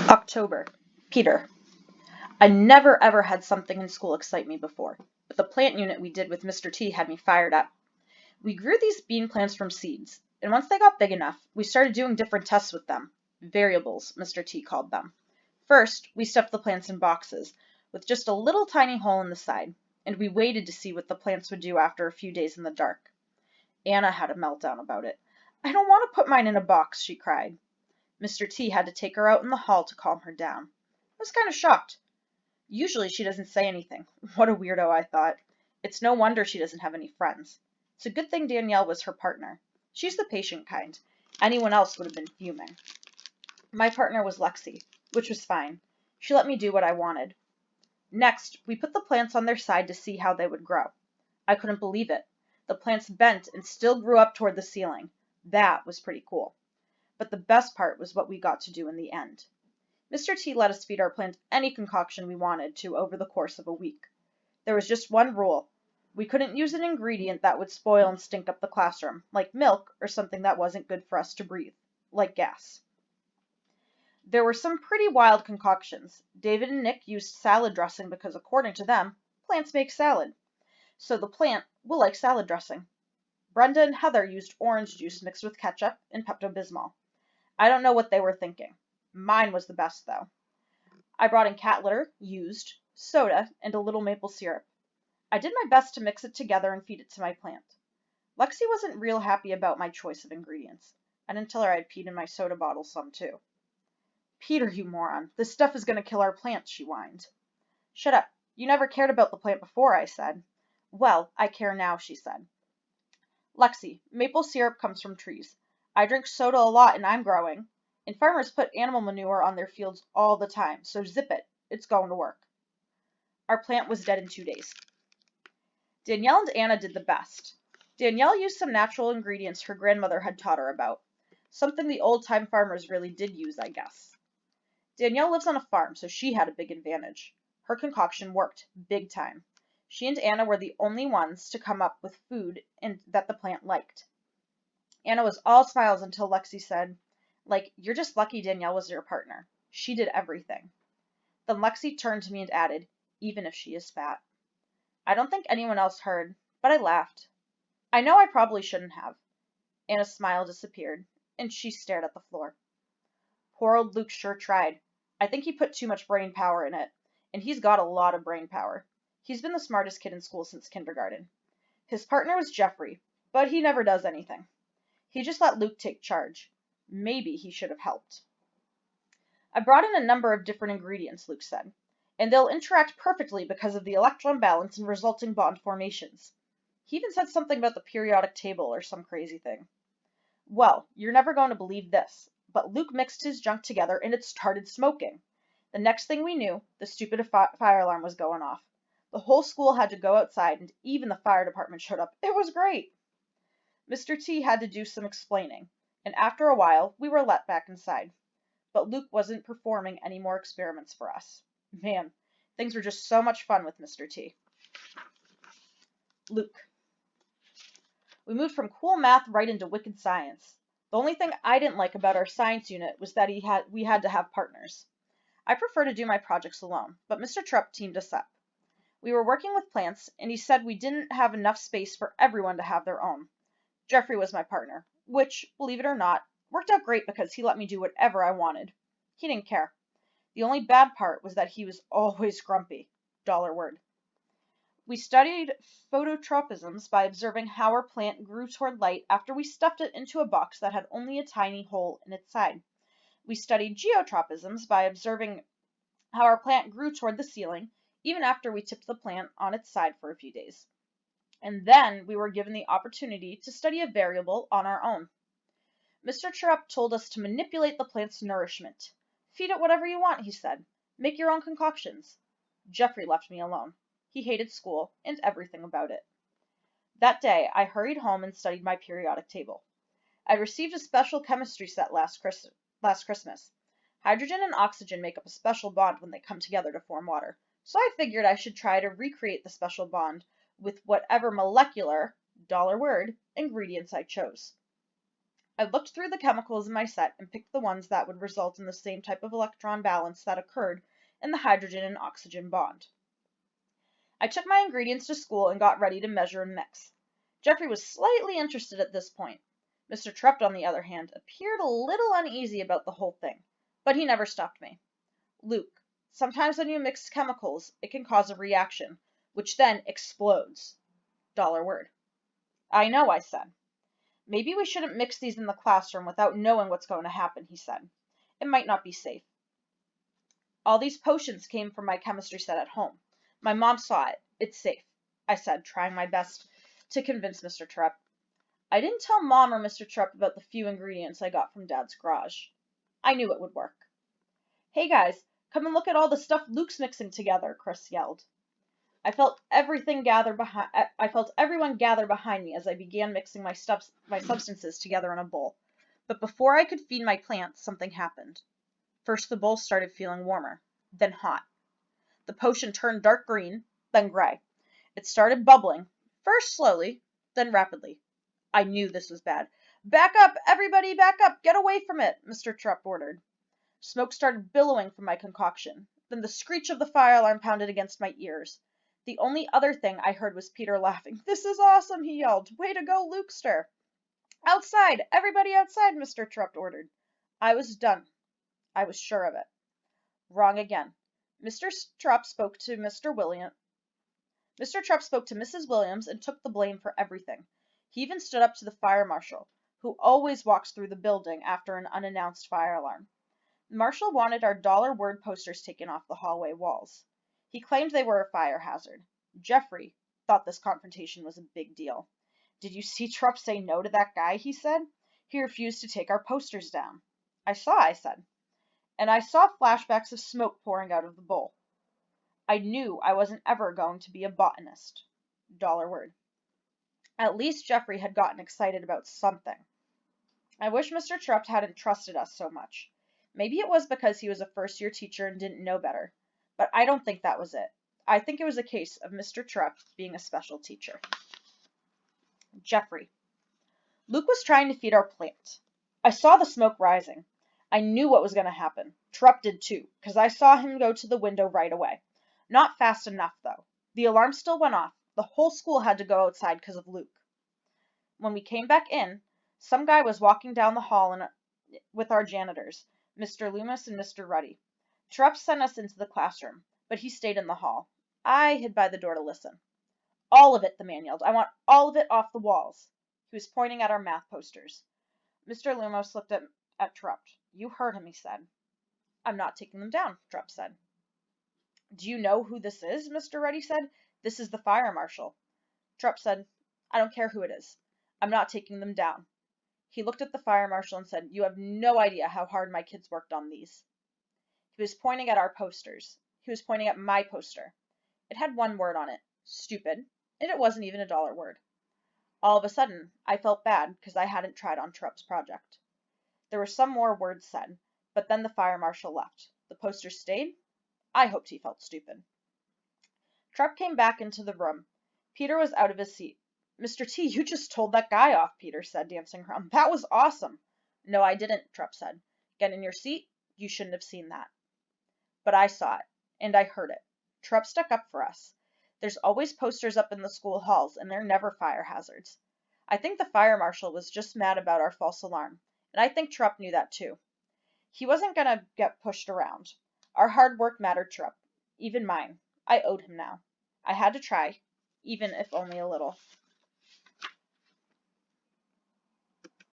October. Peter. I never ever had something in school excite me before, but the plant unit we did with Mr. T had me fired up. We grew these bean plants from seeds, and once they got big enough, we started doing different tests with them. Variables, Mr. T called them. First, we stuffed the plants in boxes, with just a little tiny hole in the side, and we waited to see what the plants would do after a few days in the dark. Anna had a meltdown about it. "I don't want to put mine in a box," she cried. Mr. T had to take her out in the hall to calm her down. I was kind of shocked. Usually she doesn't say anything. What a weirdo, I thought. It's no wonder she doesn't have any friends. It's a good thing Danielle was her partner. She's the patient kind. Anyone else would have been fuming. My partner was Lexi, which was fine. She let me do what I wanted. Next, we put the plants on their side to see how they would grow. I couldn't believe it. The plants bent and still grew up toward the ceiling. That was pretty cool. But the best part was what we got to do in the end. Mr. T let us feed our plants any concoction we wanted to over the course of a week. There was just one rule. We couldn't use an ingredient that would spoil and stink up the classroom, like milk or something that wasn't good for us to breathe, like gas. There were some pretty wild concoctions. David and Nick used salad dressing because, according to them, plants make salad. So the plant will like salad dressing. Brenda and Heather used orange juice mixed with ketchup and Pepto-Bismol. I don't know what they were thinking. Mine was the best, though. I brought in cat litter, used, soda, and a little maple syrup. I did my best to mix it together and feed it to my plant. Lexi wasn't real happy about my choice of ingredients. I didn't tell her I'd peed in my soda bottle some, too. "Peter, you moron, this stuff is going to kill our plants," she whined. "Shut up. You never cared about the plant before," I said. "Well, I care now," she said. "Lexi, maple syrup comes from trees. I drink soda a lot and I'm growing. And farmers put animal manure on their fields all the time, so zip it. It's going to work." Our plant was dead in 2 days. Danielle and Anna did the best. Danielle used some natural ingredients her grandmother had taught her about. Something the old-time farmers really did use, I guess. Danielle lives on a farm, so she had a big advantage. Her concoction worked, big time. She and Anna were the only ones to come up with food that the plant liked. Anna was all smiles until Lexi said, "You're just lucky Danielle was your partner. She did everything." Then Lexi turned to me and added, "Even if she is fat." I don't think anyone else heard, but I laughed. I know I probably shouldn't have. Anna's smile disappeared, and she stared at the floor. Poor old Luke sure tried. I think he put too much brain power in it, and he's got a lot of brain power. He's been the smartest kid in school since kindergarten. His partner was Jeffrey, but he never does anything. He just let Luke take charge. Maybe he should have helped. "I brought in a number of different ingredients," Luke said, "and they'll interact perfectly because of the electron balance and resulting bond formations." He even said something about the periodic table or some crazy thing. Well, you're never going to believe this, but Luke mixed his junk together and it started smoking. The next thing we knew, the stupid fire alarm was going off. The whole school had to go outside and even the fire department showed up. It was great. Mr. T had to do some explaining, and after a while we were let back inside. But Luke wasn't performing any more experiments for us. Man, things were just so much fun with Mr. T. Luke. We moved from cool math right into wicked science. The only thing I didn't like about our science unit was that we had to have partners. I prefer to do my projects alone, but Mr. Trupp teamed us up. We were working with plants, and he said we didn't have enough space for everyone to have their own. Jeffrey was my partner, which, believe it or not, worked out great because he let me do whatever I wanted. He didn't care. The only bad part was that he was always grumpy. $1 We studied phototropisms by observing how our plant grew toward light after we stuffed it into a box that had only a tiny hole in its side. We studied geotropisms by observing how our plant grew toward the ceiling, even after we tipped the plant on its side for a few days. And then we were given the opportunity to study a variable on our own. Mr. Trupp told us to manipulate the plant's nourishment. "Feed it whatever you want," he said. "Make your own concoctions." Jeffrey left me alone. He hated school and everything about it. That day, I hurried home and studied my periodic table. I received a special chemistry set last Christmas. Hydrogen and oxygen make up a special bond when they come together to form water, so I figured I should try to recreate the special bond with whatever molecular, $1 ingredients I chose. I looked through the chemicals in my set and picked the ones that would result in the same type of electron balance that occurred in the hydrogen and oxygen bond. I took my ingredients to school and got ready to measure and mix. Jeffrey was slightly interested at this point. Mr. Trupt, on the other hand, appeared a little uneasy about the whole thing, but he never stopped me. Luke, sometimes when you mix chemicals, it can cause a reaction, which then explodes. $word. I know, I said. Maybe we shouldn't mix these in the classroom without knowing what's going to happen, he said. It might not be safe. All these potions came from my chemistry set at home. My mom saw it. It's safe, I said, trying my best to convince Mr. Trupp. I didn't tell Mom or Mr. Trupp about the few ingredients I got from Dad's garage. I knew it would work. Hey guys, come and look at all the stuff Luke's mixing together, Chris yelled. I felt everyone gather behind me as I began mixing my substances together in a bowl. But before I could feed my plants, something happened. First, the bowl started feeling warmer, then hot. The potion turned dark green, then gray. It started bubbling, first slowly, then rapidly. I knew this was bad. Back up, everybody, back up! Get away from it, Mr. Trupp ordered. Smoke started billowing from my concoction. Then the screech of the fire alarm pounded against my ears. The only other thing I heard was Peter laughing. This is awesome, he yelled. Way to go, Lukester. Outside! Everybody outside, Mr. Trupp ordered. I was done. I was sure of it. Wrong again. Mr. Trupp spoke to Mr. Trupp spoke to Mrs. Williams and took the blame for everything. He even stood up to the fire marshal, who always walks through the building after an unannounced fire alarm. The marshal wanted our $word posters taken off the hallway walls. He claimed they were a fire hazard. Jeffrey thought this confrontation was a big deal. Did you see Trupp say no to that guy, he said. He refused to take our posters down. I said. And I saw flashbacks of smoke pouring out of the bowl. I knew I wasn't ever going to be a botanist. $word. At least Jeffrey had gotten excited about something. I wish Mr. Trupp hadn't trusted us so much. Maybe it was because he was a first-year teacher and didn't know better. But I don't think that was it. I think it was a case of Mr. Trupp being a special teacher. Jeffrey. Luke was trying to feed our plant. I saw the smoke rising. I knew what was going to happen. Trupp did too, because I saw him go to the window right away. Not fast enough, though. The alarm still went off. The whole school had to go outside because of Luke. When we came back in, some guy was walking down the hall with our janitors, Mr. Loomis and Mr. Ruddy. Trupp sent us into the classroom, but he stayed in the hall. I hid by the door to listen. All of it, the man yelled. I want all of it off the walls. He was pointing at our math posters. Mr. Loomis looked at Trupp. You heard him, he said. I'm not taking them down, Trupp said. Do you know who this is? Mr. Ruddy said. This is the fire marshal. Trupp said, I don't care who it is. I'm not taking them down. He looked at the fire marshal and said, You have no idea how hard my kids worked on these. He was pointing at our posters. He was pointing at my poster. It had one word on it, stupid, and it wasn't even a $word. All of a sudden, I felt bad because I hadn't tried on Trupp's project. There were some more words said, but then the fire marshal left. The poster stayed. I hoped he felt stupid. Trupp came back into the room. Peter was out of his seat. Mr. T, you just told that guy off, Peter said, dancing around. That was awesome. No, I didn't, Trupp said. Get in your seat. You shouldn't have seen that. But I saw it, and I heard it. Trupp stuck up for us. There's always posters up in the school halls, and they're never fire hazards. I think the fire marshal was just mad about our false alarm, and I think Trupp knew that too. He wasn't going to get pushed around. Our hard work mattered, Trupp. Even mine. I owed him now. I had to try, even if only a little.